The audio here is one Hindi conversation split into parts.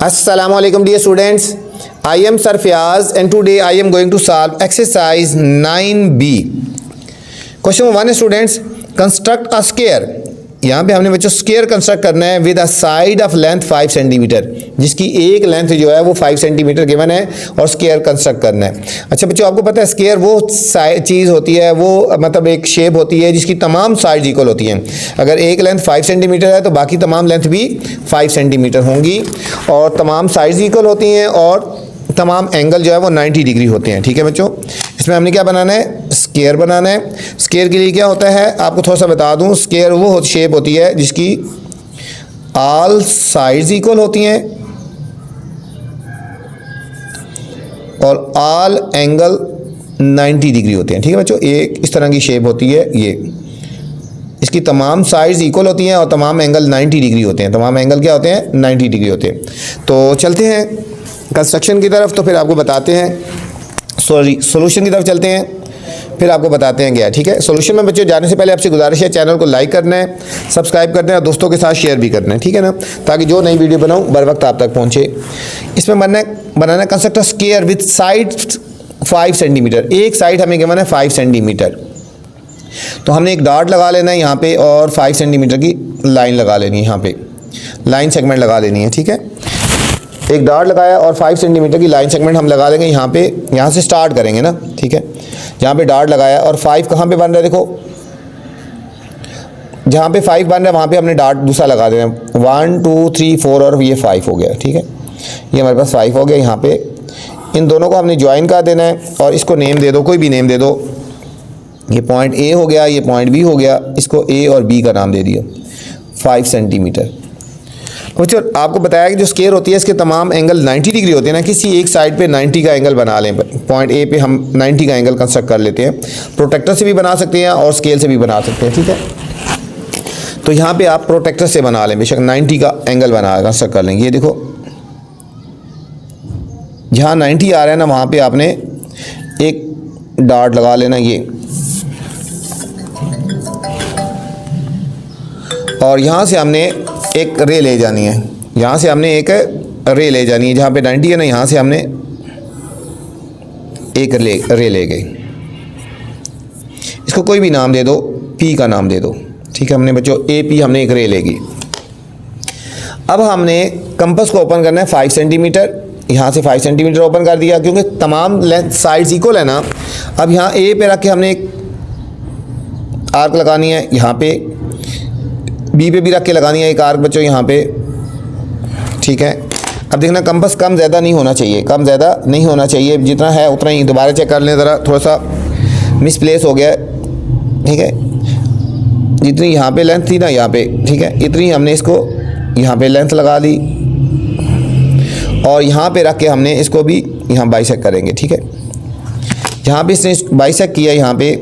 Assalamualaikum dear students. I am Sir Fiaz and today I am going to solve exercise 9B. Question 1 students, construct a square. यहाँ पे हमने बच्चों स्क्वायर कंस्ट्रक्ट करना है with a side of length 5 centimetre, जिसकी एक लेंथ जो है वो 5 सेंटीमीटर गिवन है और स्क्वायर कंस्ट्रक्ट करना है। अच्छा बच्चों, आपको पता है स्क्वायर वो चीज़ होती है, वो मतलब एक शेप होती है जिसकी तमाम साइड्स इक्वल होती हैं। अगर एक लेंथ 5 सेंटीमीटर है तो बाकी तमाम लेंथ भी 5 सेंटीमीटर होंगी और तमाम साइड्स इक्वल होती हैं और तमाम एंगल जो है वो 90 डिग्री होते हैं। ठीक है बच्चों, इसमें हमने क्या बनाना है, स्क्वायर बनाना है। स्क्वायर के लिए क्या होता है आपको थोड़ा सा बता दूं, स्क्वायर वो शेप होती है जिसकी ऑल साइड्स इक्वल होती हैं और ऑल एंगल 90 डिग्री होते हैं। ठीक है बच्चों, एक इस तरह की शेप होती है, ये इसकी तमाम साइड्स इक्वल होती हैं और तमाम एंगल 90 डिग्री होते हैं। तमाम एंगल क्या होते हैं, 90 डिग्री होते हैं। तो चलते हैं कंस्ट्रक्शन की तरफ, तो फिर आपको बताते हैं सॉल्यूशन की तरफ चलते हैं, फिर आपको बताते हैं क्या। ठीक है, सॉल्यूशन में बच्चों जाने से पहले आपसे गुजारिश है चैनल को लाइक करना है, सब्सक्राइब करना है और दोस्तों के साथ शेयर भी करना है। ठीक है ना, ताकि जो नई वीडियो बनाऊं बर वक्त आप तक पहुंचे। इसमें बनाना construct square with side 5 centimetre. एक साइड हमें गिवन है 5 सेंटीमीटर, तो हमने एक डॉट लगा लेना है यहाँ पे और 5 सेंटीमीटर की लाइन लगा लेनी है, यहाँ पे लाइन सेगमेंट लगा लेनी है। ठीक है, एक डॉट लगाया और 5 सेंटीमीटर की लाइन सेगमेंट हम लगा देंगे यहाँ पे, यहाँ से स्टार्ट करेंगे ना। ठीक है, जहाँ पे डॉट लगाया और 5 कहाँ पे बन रहा है, देखो जहाँ पे 5 बन रहा है वहाँ पे हमने डॉट दूसरा लगा देना है। 1 2 3 4 और ये 5 हो गया। ठीक है, ये हमारे पास 5 हो गया। यहाँ पे इन दोनों को हमने ज्वाइन कर देना है और इसको नेम दे दो, कोई भी नेम दे दो। ये पॉइंट ए हो गया, ये पॉइंट बी हो गया, इसको ए और बी का नाम दे दिया 5 सेंटीमीटर। बच्चों आपको बताया कि जो स्क्वायर होती है इसके तमाम एंगल 90 डिग्री होते हैं ना, किसी एक साइड पे 90 का एंगल बना लें। पॉइंट ए पे हम 90 का एंगल कंस्ट्रक्ट कर लेते हैं। प्रोटेक्टर से भी बना सकते हैं और स्केल से भी बना सकते हैं। ठीक है, तो यहाँ पे आप प्रोटेक्टर से बना लें, बेशक 90 का एंगल बना कंस्ट्रक्ट कर लेंगे। ये देखो जहाँ 90 आ रहा है ना वहाँ पे आपने एक डॉट लगा लेना ये, और यहाँ से हमने एक रे ले जानी है, यहाँ से हमने एक रे ले जानी है। जहाँ पे 90 है ना, यहाँ से हमने एक रे ले गए। इसको कोई भी नाम दे दो, पी का नाम दे दो। ठीक है, हमने बच्चों ए पी हमने एक रे लेगी। अब हमने कंपास को ओपन करना है 5 सेंटीमीटर। यहाँ से 5 सेंटीमीटर ओपन कर दिया क्योंकि तमाम लेंथ साइड्स इक्वल है ना। अब यहाँ ए पे रख के हमने एक आर्क लगानी है, यहाँ पे बी पे भी रख के लगानी है एक आर्क बच्चों यहाँ पे। ठीक है, अब देखना कंपास कम ज़्यादा नहीं होना चाहिए, कम ज़्यादा नहीं होना चाहिए, जितना है उतना ही। दोबारा चेक कर लें ज़रा, थोड़ा सा मिसप्लेस हो गया है। ठीक है, जितनी यहाँ पे लेंथ थी ना यहाँ पे, ठीक है, इतनी हमने इसको यहाँ पे लेंथ लगा दी और यहाँ पे रख के हमने इसको भी यहाँ बाइसेक्ट करेंगे। ठीक है, जहाँ पे इसने बाइसेक्ट किया यहाँ पे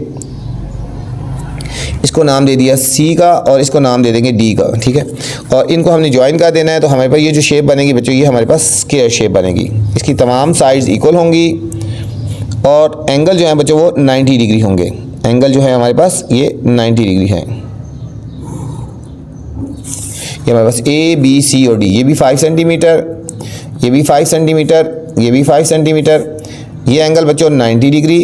इसको नाम दे दिया सी का और इसको नाम दे देंगे डी का। ठीक है, और इनको हमने ज्वाइन कर देना है। तो हमारे पास ये जो शेप बनेगी बच्चों, ये हमारे पास स्क्वायर शेप बनेगी। इसकी तमाम साइड्स इक्वल होंगी और एंगल जो है बच्चों वो 90 डिग्री होंगे। एंगल जो है हमारे पास ये 90 डिग्री है। ये हमारे पास ए बी सी और डी, ये भी 5 सेंटीमीटर, ये भी 5 सेंटीमीटर, ये भी 5 सेंटीमीटर। ये एंगल बच्चों 90 डिग्री,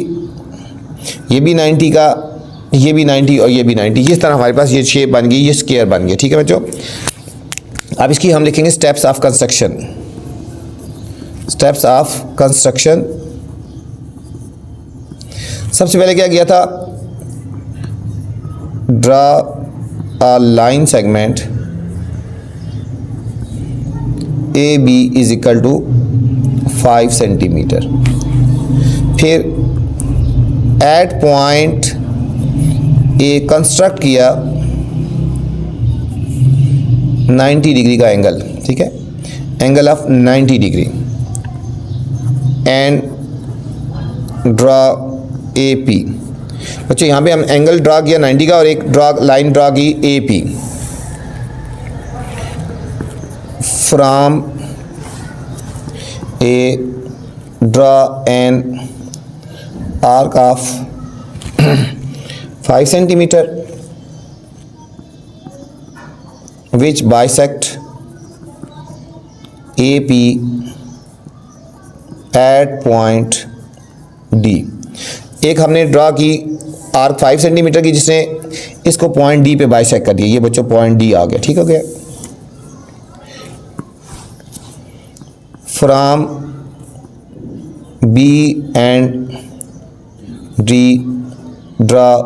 ये भी 90 का, ये भी 90 और ये भी 90। इस तरह हमारे पास ये शेप बन गई, ये स्क्वायर बन गया। ठीक है बच्चों, अब इसकी हम लिखेंगे steps of construction. Steps of construction, सबसे पहले क्या किया था, draw a line segment A B is equal to 5 centimetre. फिर एट पॉइंट ए कंस्ट्रक्ट किया 90 डिग्री का एंगल। ठीक है, angle of 90 degree and draw A P. बच्चों यहाँ पे हम एंगल ड्रा किया 90 का और एक लाइन ड्रा की A P from A draw an arc of 5 centimetre which bisect A P at point D. एक हमने ड्रा की आर्क 5 सेंटीमीटर की, जिसने इसको पॉइंट डी पे बाइसेक्ट कर दिया। ये बच्चों पॉइंट डी आ गया, ठीक हो गया। From B and D draw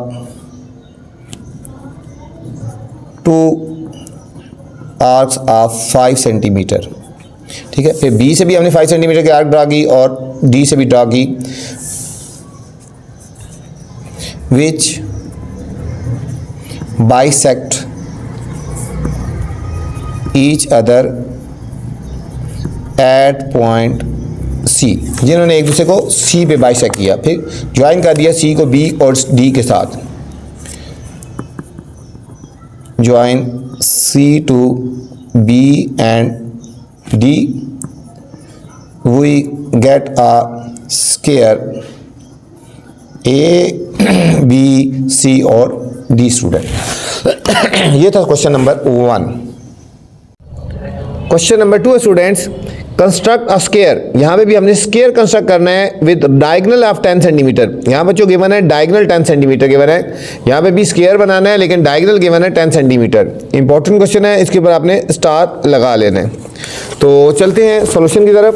two arcs of 5 centimetre, ठीक है। फिर बी से भी हमने 5 सेंटीमीटर की आर्क ड्रा की और डी से भी ड्रा की, which bisect each other at point C, जिन्होंने एक दूसरे को C पे बाइसेक्ट किया, फिर ज्वाइन कर दिया C को B और D के साथ। Join C to B and D, we get a square A, B, C और D स्टूडेंट। ये था question number 1। Question number 2 students, construct a square. यहाँ पे भी हमने स्क्वायर कंस्ट्रक्ट करना है विद डायगोनल ऑफ 10 सेंटीमीटर। यहाँ बच्चों गिवन है डायगोनल 10 सेंटीमीटर गिवन है। यहाँ पे भी स्क्वायर बनाना है लेकिन डायगोनल गिवन है 10 सेंटीमीटर। इंपॉर्टेंट क्वेश्चन है, इसके ऊपर आपने स्टार लगा लेना है। तो चलते हैं सॉल्यूशन की तरफ।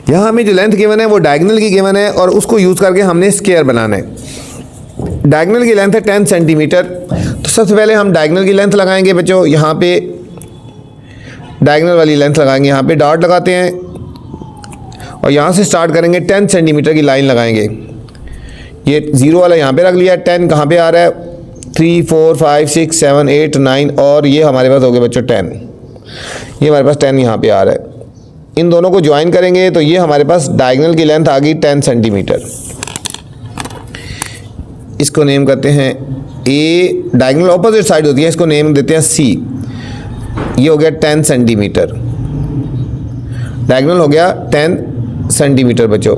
यहाँ हमें जो लेंथ गिवन है वो डायगोनल की गिवन है और उसको यूज़ करके हमने स्क्वायर बनाना है। डायगोनल की लेंथ है 10 सेंटीमीटर। तो सबसे पहले हम डायगोनल की लेंथ लगाएंगे बच्चों। यहाँ पे डायगोनल वाली लेंथ लगाएंगे, यहाँ पे डॉट लगाते हैं और यहाँ से स्टार्ट करेंगे। 10 सेंटीमीटर की लाइन लगाएंगे। ये 0 वाला यहाँ पे रख लिया। 10 कहाँ पे आ रहा है? 3 4 5 6 7 8 9 और ये हमारे पास हो गया बच्चों 10। ये हमारे पास 10 यहाँ पे आ रहा है। इन दोनों को ज्वाइन करेंगे तो ये हमारे पास डायगोनल की लेंथ आ गई 10 सेंटीमीटर। इसको नेम करते हैं ए। डायगोनल ऑपोजिट साइड होती है, इसको नेम देते हैं सी। ये हो गया 10 सेंटीमीटर। डायगोनल हो गया 10 सेंटीमीटर बच्चों।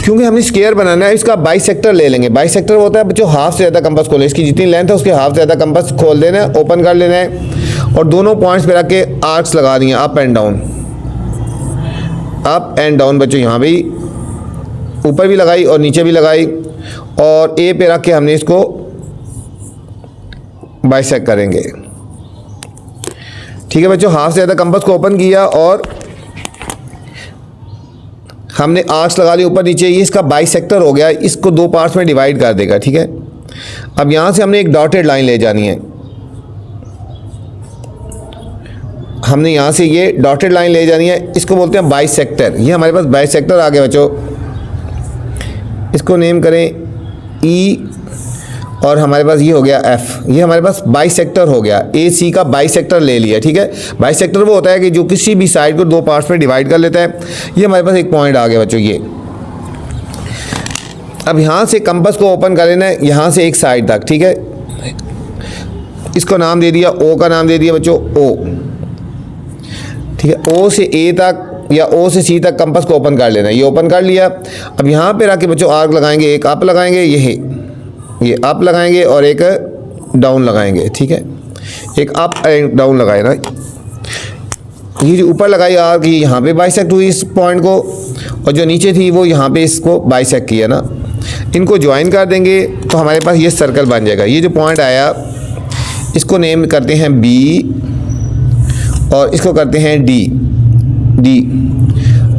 क्योंकि हमने स्क्वायर बनाना है, इसका बाइसेक्टर ले लेंगे। बाइसेक्टर होता है बच्चों हाफ से ज़्यादा कंपास खोलें। इसकी जितनी लेंथ है उसके हाफ से ज़्यादा कंपास खोल देना है, ओपन कर लेना है और दोनों पॉइंट्स पे रख के आर्क्स लगा दिए, up and down. Up and down बच्चों, यहाँ भी ऊपर भी लगाई और नीचे भी लगाई और ए पे रख के हमने इसको बाइसेक्ट करेंगे। ठीक है बच्चों, हाफ से ज़्यादा कंपास को ओपन किया और हमने आर्क्स लगा लिए ऊपर नीचे। ये इसका बाइसेक्टर हो गया, इसको 2 पार्ट्स में डिवाइड कर देगा। ठीक है, अब यहाँ से हमने एक डॉटेड लाइन ले जानी है। हमने यहाँ से ये डॉटेड लाइन ले जानी है, इसको बोलते हैं बाइसेक्टर। ये हमारे पास बाइसेक्टर आ गया बच्चों। इसको नेम करें ई और हमारे पास ये हो गया एफ। ये हमारे पास बाइसेक्टर हो गया। ए सी का बाइसेक्टर ले लिया। ठीक है, बाइसेक्टर वो होता है कि जो किसी भी साइड को 2 पार्ट्स में डिवाइड कर लेता है। ये हमारे पास एक पॉइंट आ गया बच्चों ये। अब यहाँ से कंपास को ओपन कर लेना है, यहाँ से एक साइड तक। ठीक है, इसको नाम दे दिया, ओ का नाम दे दिया बच्चों ओ। ठीक है, ओ से ए तक या ओ से सी तक कंपास को ओपन कर लेना है। ये ओपन कर लिया। अब यहाँ पे रख के बच्चों आर्क लगाएंगे। एक अप लगाएंगे, ये अप लगाएंगे और एक डाउन लगाएंगे। ठीक है, एक अप एंड डाउन लगाए ना। ये जो ऊपर लगाई आर्क, ये यहाँ पे बाइसेक्ट हुई इस पॉइंट को, और जो नीचे थी वो यहाँ पे इसको बाइसेक्ट किया ना। इनको ज्वाइन कर देंगे तो हमारे पास ये सर्कल बन जाएगा। ये जो पॉइंट आया इसको नेम करते हैं बी और इसको करते हैं डी।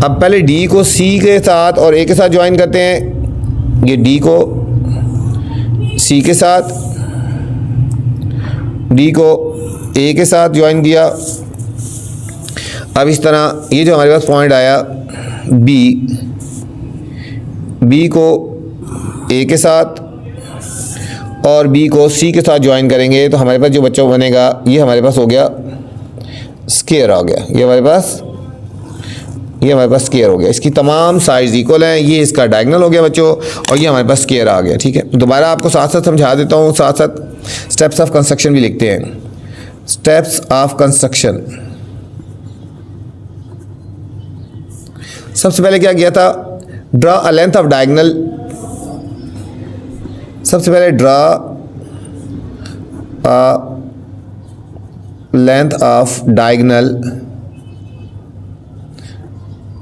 अब पहले डी को सी के साथ और ए के साथ ज्वाइन करते हैं। ये डी को सी के साथ, डी को ए के साथ ज्वाइन किया। अब इस तरह ये जो हमारे पास पॉइंट आया बी को ए के साथ और बी को सी के साथ ज्वाइन करेंगे तो हमारे पास जो बच्चा बनेगा ये हमारे पास हो गया स्क्वायर आ गया। ये हमारे पास स्क्वायर हो गया। इसकी तमाम साइड्स इक्वल हैं। ये इसका डायगोनल हो गया बच्चों और ये हमारे पास स्क्वायर आ गया। ठीक है, दोबारा आपको साथ साथ समझा देता हूँ, साथ साथ स्टेप्स ऑफ कंस्ट्रक्शन भी लिखते हैं। स्टेप्स ऑफ कंस्ट्रक्शन, सबसे पहले क्या किया था? Draw a length of diagonal. सबसे पहले draw a length of diagonal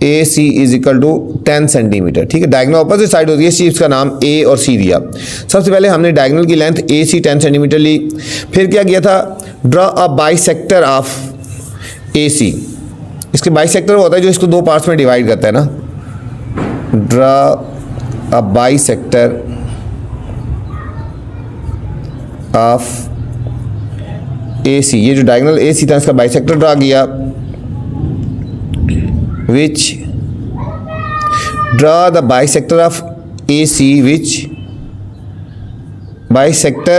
A C is equal to 10 centimetre. ठीक है, डायगनल ऑपोजिट साइड होती है, सी इसका नाम ए और सी दिया। सबसे पहले हमने डायगनल की लेंथ ए सी 10 सेंटीमीटर ली। फिर क्या किया था, ड्रॉ अ बाइसेक्टर ऑफ ए सी। इसके बाइसेक्टर होता है जो इसको दो पार्ट्स में डिवाइड करता है ना। ड्रॉ अ बाइसेक्टर ऑफ ए सी, ये जो डायगनल ए सी था इसका बाइसेक्टर ड्रा किया। which draw the bisector of AC which bisector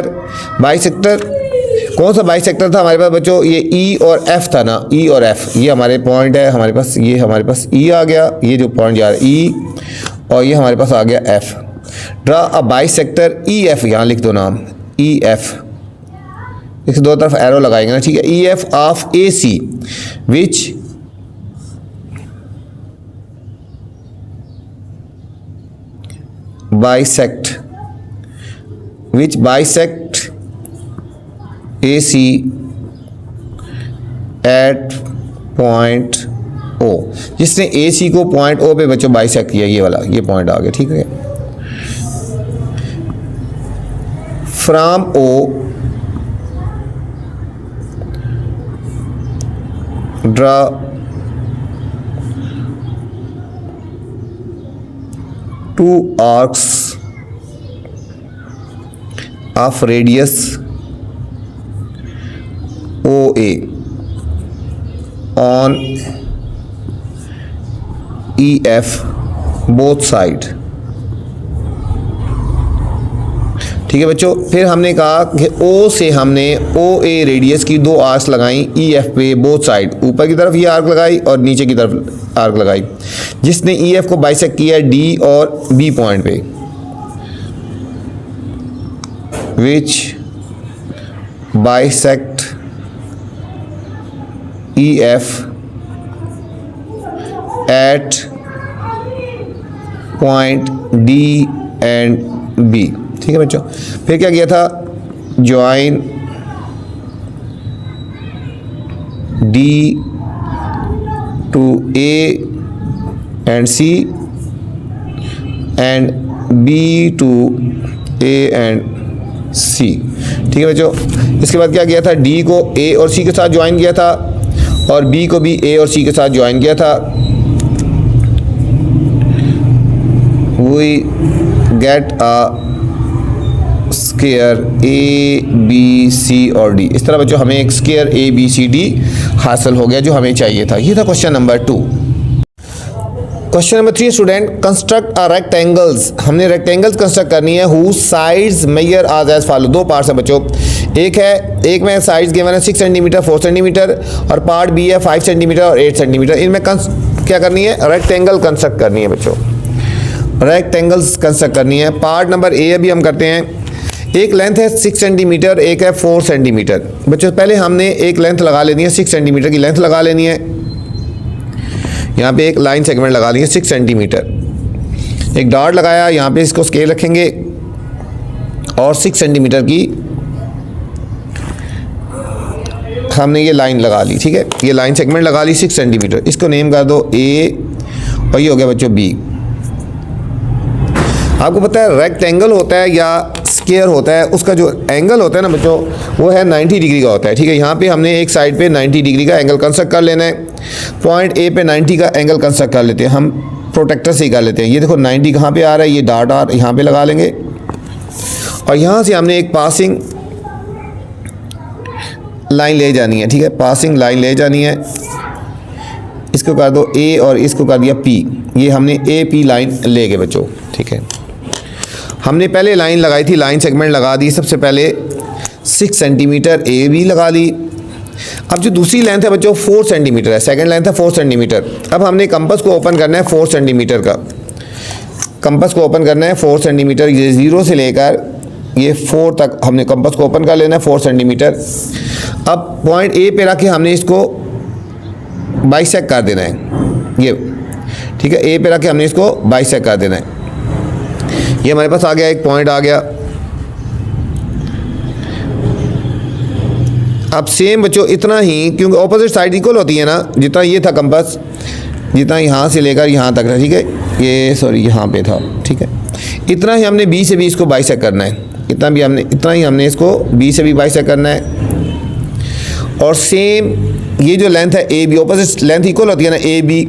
कौन सा बाइसेक्टर था हमारे पास बच्चों, ये E और F था ना, E और F, ये हमारे पॉइंट है हमारे पास, ये हमारे पास E आ गया, ये जो पॉइंट जा रहा है E और ये हमारे पास आ गया F। Draw a bisector EF, यहाँ लिख दो नाम EF, इसके दो तरफ एरो लगाएंगे ना। ठीक है, EF of AC which bisect AC at point O, जिसने AC को पॉइंट O पे बच्चों बाइसेक्ट किया, ये वाला ये पॉइंट आ गया। ठीक है, from O draw two arcs of radius OA on EF both side। ठीक है बच्चों, फिर हमने कहा कि O से हमने OA रेडियस की दो आर्क्स लगाई EF पे बोथ साइड, ऊपर की तरफ ये आर्क लगाई और नीचे की तरफ आर्क लगाई, जिसने EF को बाइसेक्ट किया D और B पॉइंट पे। Which bisect EF at point D and B। ठीक है बच्चों, फिर क्या किया था, join D to A and C and B to A and C। ठीक है बच्चों, इसके बाद क्या किया था, D को A और C के साथ ज्वाइन किया था और B को भी A और C के साथ ज्वाइन किया था। We get a square A B C और D। इस तरह बच्चों हमें एक square A B C D हासिल हो गया जो हमें चाहिए था। ये था question number 2। Question number 3 student, construct a rectangles. हमने रेक्टेंगल्स कंस्ट्रक्ट करनी है who sides measure as follow. दो पार्ट्स है बच्चों, एक में साइड्स गिवन है 6 सेंटीमीटर 4 सेंटीमीटर और पार्ट बी है 5 सेंटीमीटर और 8 सेंटीमीटर। इनमें क्या करनी है, रेक्टेंगल कंस्ट्रक्ट करनी है बच्चों, रेक्टेंगल्स कंस्ट्रक्ट करनी है। पार्ट नंबर ए अभी हम करते हैं। एक लेंथ है 6 सेंटीमीटर, एक है 4 सेंटीमीटर। बच्चों पहले हमने एक लेंथ लगा लेनी है, 6 सेंटीमीटर की लेंथ लगा लेनी है। यहाँ पे एक लाइन सेगमेंट लगा लेंगे 6 सेंटीमीटर, एक डॉट लगाया, यहाँ पे इसको स्केल रखेंगे और 6 सेंटीमीटर की हमने ये लाइन लगा ली। ठीक है, ये लाइन सेगमेंट लगा ली 6 सेंटीमीटर, इसको नेम कर दो A और ये हो गया बच्चों B। आपको पता है रेक्टेंगल होता है या स्क्वायर होता है, उसका जो एंगल होता है ना बच्चों वो है 90 डिग्री का होता है। ठीक है, यहाँ पे हमने एक साइड पे 90 डिग्री का एंगल कंस्ट्रक्ट कर लेना है। पॉइंट ए पे 90 का एंगल कंस्ट्रक्ट कर लेते हैं, हम प्रोटेक्टर से ही कर लेते हैं। ये देखो 90 कहाँ पे आ रहा है, ये डॉट आर यहाँ पे लगा लेंगे और यहाँ से हमने एक पासिंग लाइन ले जानी है। ठीक है, पासिंग लाइन ले जानी है, इसको कर दो ए और इसको कर दिया P। ये हमने AP लाइन ले गए बच्चों। ठीक है, हमने पहले लाइन लगाई थी, लाइन सेगमेंट लगा दी। सबसे पहले 6 सेंटीमीटर AB लगा ली। अब जो दूसरी लेंथ है बच्चों 4 सेंटीमीटर है, सेकंड लेंथ है 4 सेंटीमीटर। अब हमने कंपास को ओपन करना है 4 सेंटीमीटर का, कंपास को ओपन करना है 4 सेंटीमीटर, ये 0 से लेकर ये 4 तक हमने कंपास को ओपन कर लेना है 4 सेंटीमीटर। अब पॉइंट A पे रख के हमने इसको बाइसेक्ट कर देना है ये। ठीक है, A पे रख के हमने इसको बाइसेक्ट कर देना है। ये हमारे पास आ गया, एक पॉइंट आ गया। अब सेम बच्चों इतना ही, क्योंकि ऑपोजिट साइड इक्वल होती है ना, जितना ये था कंपास, जितना यहाँ से लेकर यहाँ तक था, ठीक है, ये सॉरी यहाँ पे था, ठीक है, इतना ही हमने बी से भी इसको बाइसेक्ट करना है, इतना ही हमने इसको बी से भी बाइसेक्ट करना है। और सेम ये जो लेंथ है A B, opposite length equal होती है ना ए बी।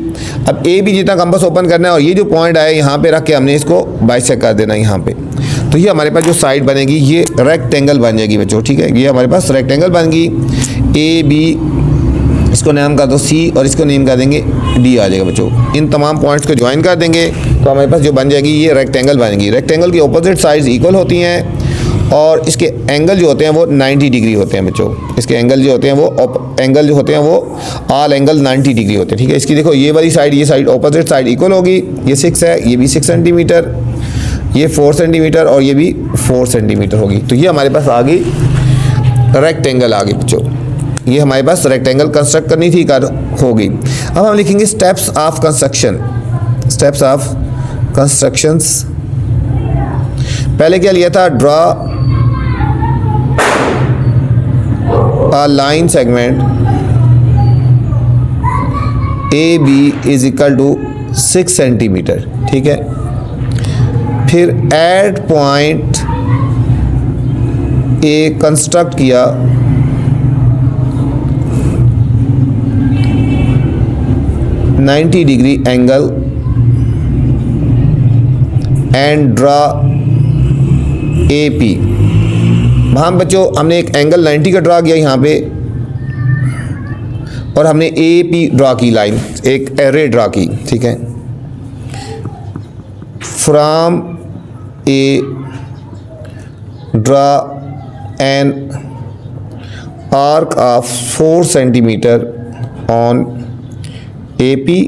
अब ए बी जितना कंपास ओपन करना है और ये जो पॉइंट आया यहाँ पे रख के हमने इसको बाइसेक्ट कर देना है यहाँ पे। तो ये हमारे पास जो साइड बनेगी ये रेक्टेंगल बन जाएगी बच्चों, ठीक है, ये हमारे पास रेक्टेंगल बन गई। ए बी इसको नेम कर दो सी और इसको नेम कर देंगे डी आ जाएगा बच्चों। इन तमाम पॉइंट्स को ज्वाइन कर देंगे तो हमारे पास जो बन जाएगी ये रेक्टेंगल बनेगी। रेक्टेंगल की ऑपोजिट साइड्स इक्वल होती हैं और इसके एंगल जो होते हैं वो 90 डिग्री होते हैं बच्चों। इसके एंगल जो होते हैं वो ऑल एंगल 90 डिग्री होते हैं, ठीक है। इसकी देखो ये वाली साइड, ये साइड ऑपोजिट साइड इक्वल होगी, ये 6 है, ये भी 6 सेंटीमीटर, ये 4 सेंटीमीटर और ये भी 4 सेंटीमीटर होगी। तो ये हमारे पास आ गई रेक्टेंगल आ गई बच्चों। ये हमारे पास रेक्टेंगल कंस्ट्रक्ट करनी थी, हो गई। अब हम लिखेंगे steps of construction. Steps of constructions, पहले क्या लिया था, draw a line segment AB is equal to 6 centimetre, ठीक है। फिर एट पॉइंट ए कंस्ट्रक्ट किया 90 degree angle and draw A P. वहाँ बच्चों हमने एक एंगल 90 का ड्रा किया यहाँ पे और हमने ए पी ड्रा की लाइन, एक एरे ड्रा की, ठीक है। From A draw an arc of 4 centimetre on A P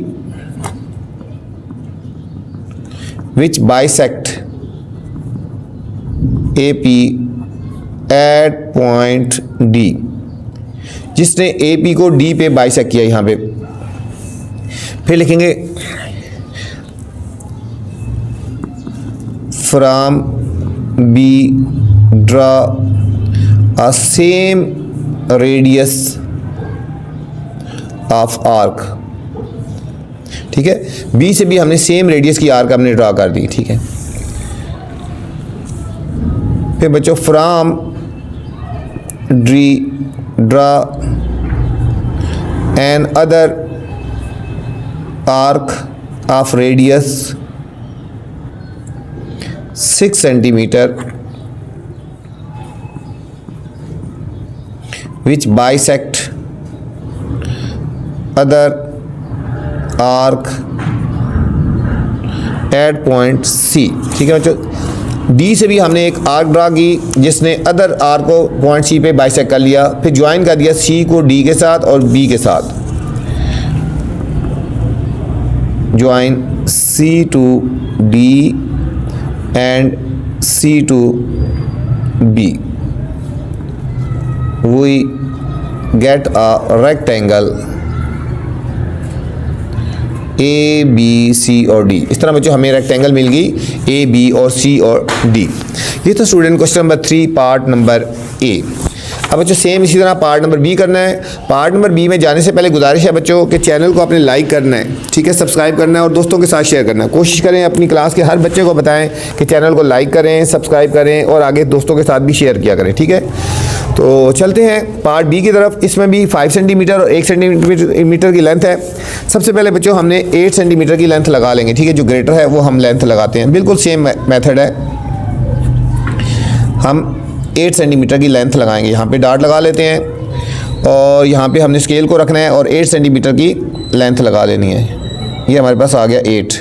which bisect A P at point D, जिसने ए पी को डी पे बाइसेक्ट किया यहाँ पे। फिर लिखेंगे from B draw a same radius of arc, ठीक है। बी से भी हमने सेम रेडियस की आर्क हमने ड्रा कर दी, ठीक है। फिर बच्चों from draw an other arc of radius 6 centimetre which bisect other arc at point C, ठीक है बच्चों। डी से भी हमने एक आर्क ड्रा की जिसने अदर आर्क को पॉइंट सी पे बाइसेक्ट कर लिया, फिर ज्वाइन कर दिया सी को डी के साथ और बी के साथ। Join C to D and C to B, we get a rectangle A B C और डी। इस तरह बच्चों हमें रेक्टेंगल मिल गई ए बी और सी और डी। ये तो student question number 3 part number A. अब बच्चों सेम इसी तरह पार्ट नंबर बी करना है। पार्ट नंबर बी में जाने से पहले गुजारिश है बच्चों कि चैनल को आपने लाइक करना है, ठीक है, सब्सक्राइब करना है और दोस्तों के साथ शेयर करना है। कोशिश करें अपनी क्लास के हर बच्चे को बताएं कि चैनल को लाइक करें, सब्सक्राइब करें और आगे दोस्तों के साथ भी शेयर किया करें, ठीक है। तो चलते हैं पार्ट बी की तरफ। इसमें भी 5 सेंटीमीटर और 1 सेंटीमीटर की लेंथ है। सबसे पहले बच्चों हमने 8 सेंटीमीटर की लेंथ लगा लेंगे, ठीक है। जो ग्रेटर है वो हम लेंथ लगाते हैं, बिल्कुल सेम मेथड है। हम 8 सेंटीमीटर की लेंथ लगाएंगे, यहाँ पे डॉट लगा लेते हैं और यहाँ पे हमने स्केल को रखना है और 8 सेंटीमीटर की लेंथ लगा लेनी है। ये हमारे पास आ गया 8।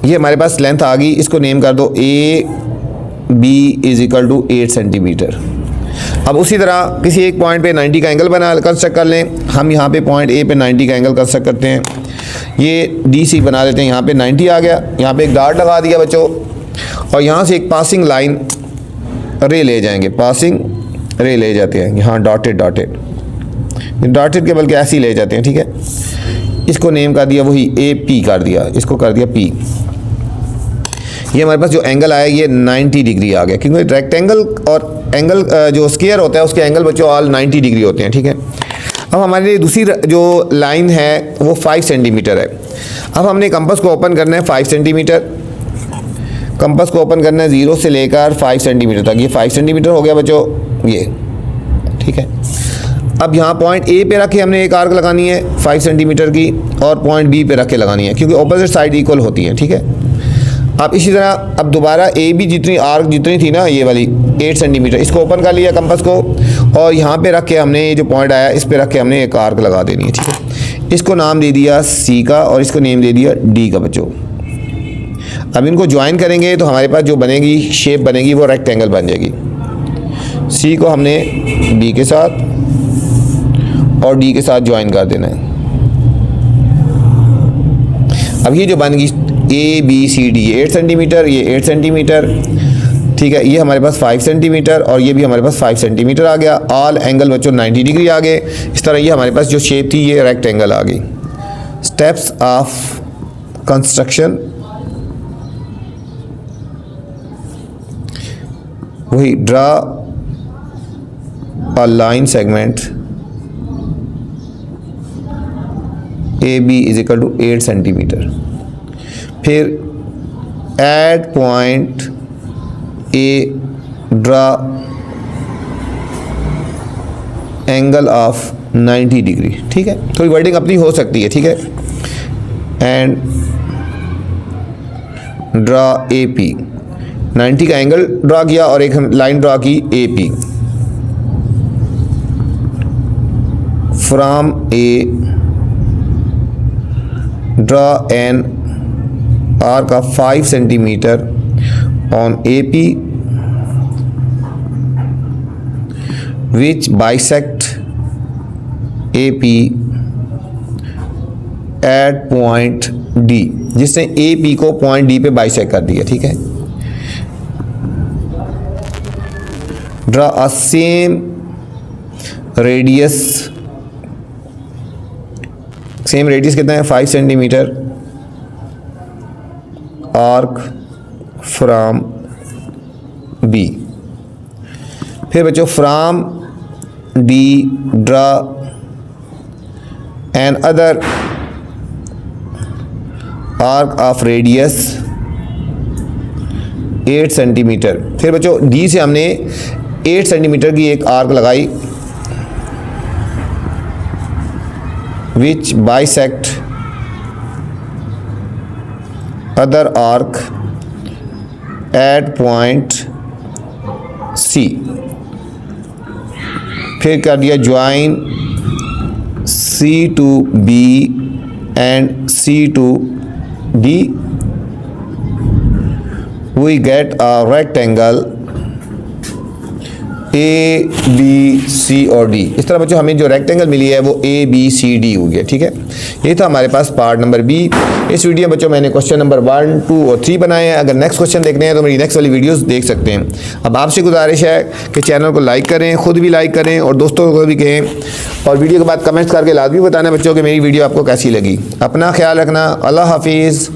ये हमारे पास लेंथ आ गई, इसको नेम कर दो A B is equal to 8 centimetre. अब उसी तरह किसी एक पॉइंट पे 90 का एंगल बना कंस्ट्रक्ट कर लें। हम यहाँ पे पॉइंट ए पे 90 का एंगल कंस्ट्रक्ट करते हैं। ये डी सी बना लेते हैं, यहाँ पे 90 आ गया, यहाँ पे एक डॉट लगा दिया बच्चों और यहाँ से एक पासिंग लाइन रे ले जाएंगे, पासिंग रे ले जाते हैं यहाँ डॉटेड के बल्कि ऐसे ही ले जाते हैं, ठीक है। इसको नेम कर दिया वही ए पी कर दिया, इसको कर दिया पी। ये हमारे पास जो एंगल आया ये 90 डिग्री आ गया, क्योंकि रेक्टेंगल और एंगल जो स्क्वायर होता है उसके एंगल बच्चों ऑल 90 डिग्री होते हैं, ठीक है। अब हमारे लिए दूसरी जो लाइन है वो 5 सेंटीमीटर है। अब हमने कंपास को ओपन करना है 5 सेंटीमीटर, कंपास को ओपन करना है 0 से लेकर 5 सेंटीमीटर तक। ये 5 सेंटीमीटर हो गया बच्चों, ये ठीक है। अब यहाँ पॉइंट ए पे रख के हमने एक आर्क लगानी है 5 सेंटीमीटर की, और पॉइंट बी पे रख के लगानी है, क्योंकि ऑपोजिट साइड इक्वल होती है, ठीक है। अब इसी तरह अब दोबारा ए बी जितनी आर्क जितनी थी ना ये वाली 8 सेंटीमीटर, इसको ओपन कर लिया कंपास को, और यहाँ पे रख के हमने ये जो पॉइंट आया इस पे रख के हमने एक आर्क लगा देनी है, ठीक है। इसको नाम दे दिया सी का और इसको नेम दे दिया डी का बच्चों। अब इनको ज्वाइन करेंगे तो हमारे पास जो बनेगी शेप बनेगी वो रेक्टेंगल बन जाएगी। सी को हमने बी के साथ और डी के साथ ज्वाइन कर देना है। अब ये जो बन गई A B C D, 8 centimetre, ये 8 सेंटीमीटर, ठीक है। ये हमारे पास 5 सेंटीमीटर और ये भी हमारे पास 5 सेंटीमीटर आ गया। ऑल एंगल बच्चों 90 डिग्री आ गए। इस तरह ये हमारे पास जो शेप थी ये रेक्टेंगल आ गई। स्टेप्स ऑफ कंस्ट्रक्शन, वही draw a line segment A B is equal to 8 centimetre, फिर at point A draw angle of 90 degree, ठीक है। थोड़ी वर्डिंग अपनी हो सकती है, ठीक है। एंड ड्रा ए पी, 90 का एंगल ड्रा किया और एक लाइन ड्रा की A P. From A draw an arc of 5 centimetre on AP which bisect AP at point D, जिसने AP को पॉइंट D पे बाइसेक्ट कर दिया, ठीक है। Draw a same radius, same radius कितना है 5 सेंटीमीटर, आर्क फ्रॉम बी। फिर बच्चों from D draw an other arc of radius 8 centimetre. फिर बच्चों डी से हमने 8 सेंटीमीटर की एक आर्क लगाई which bisect other arc at point C. फिर कर दिया join C to B and C to D, we get a rectangle A B C और डी। इस तरह बच्चों हमें जो रेक्टेंगल मिली है वो ए बी सी डी हो गया, ठीक है। ये था हमारे पास पार्ट नंबर बी। इस वीडियो में बच्चों मैंने क्वेश्चन नंबर 1, 2 और 3 बनाए हैं। अगर नेक्स्ट क्वेश्चन देखने हैं तो मेरी नेक्स्ट वाली वीडियोस देख सकते हैं। अब आपसे गुजारिश है कि चैनल को लाइक करें, खुद भी लाइक करें और दोस्तों को भी कहें, और वीडियो के बाद कमेंट्स करके लाजमी बताना बच्चों कि मेरी वीडियो आपको कैसी लगी। अपना ख्याल रखना। अल्लाह हाफिज़।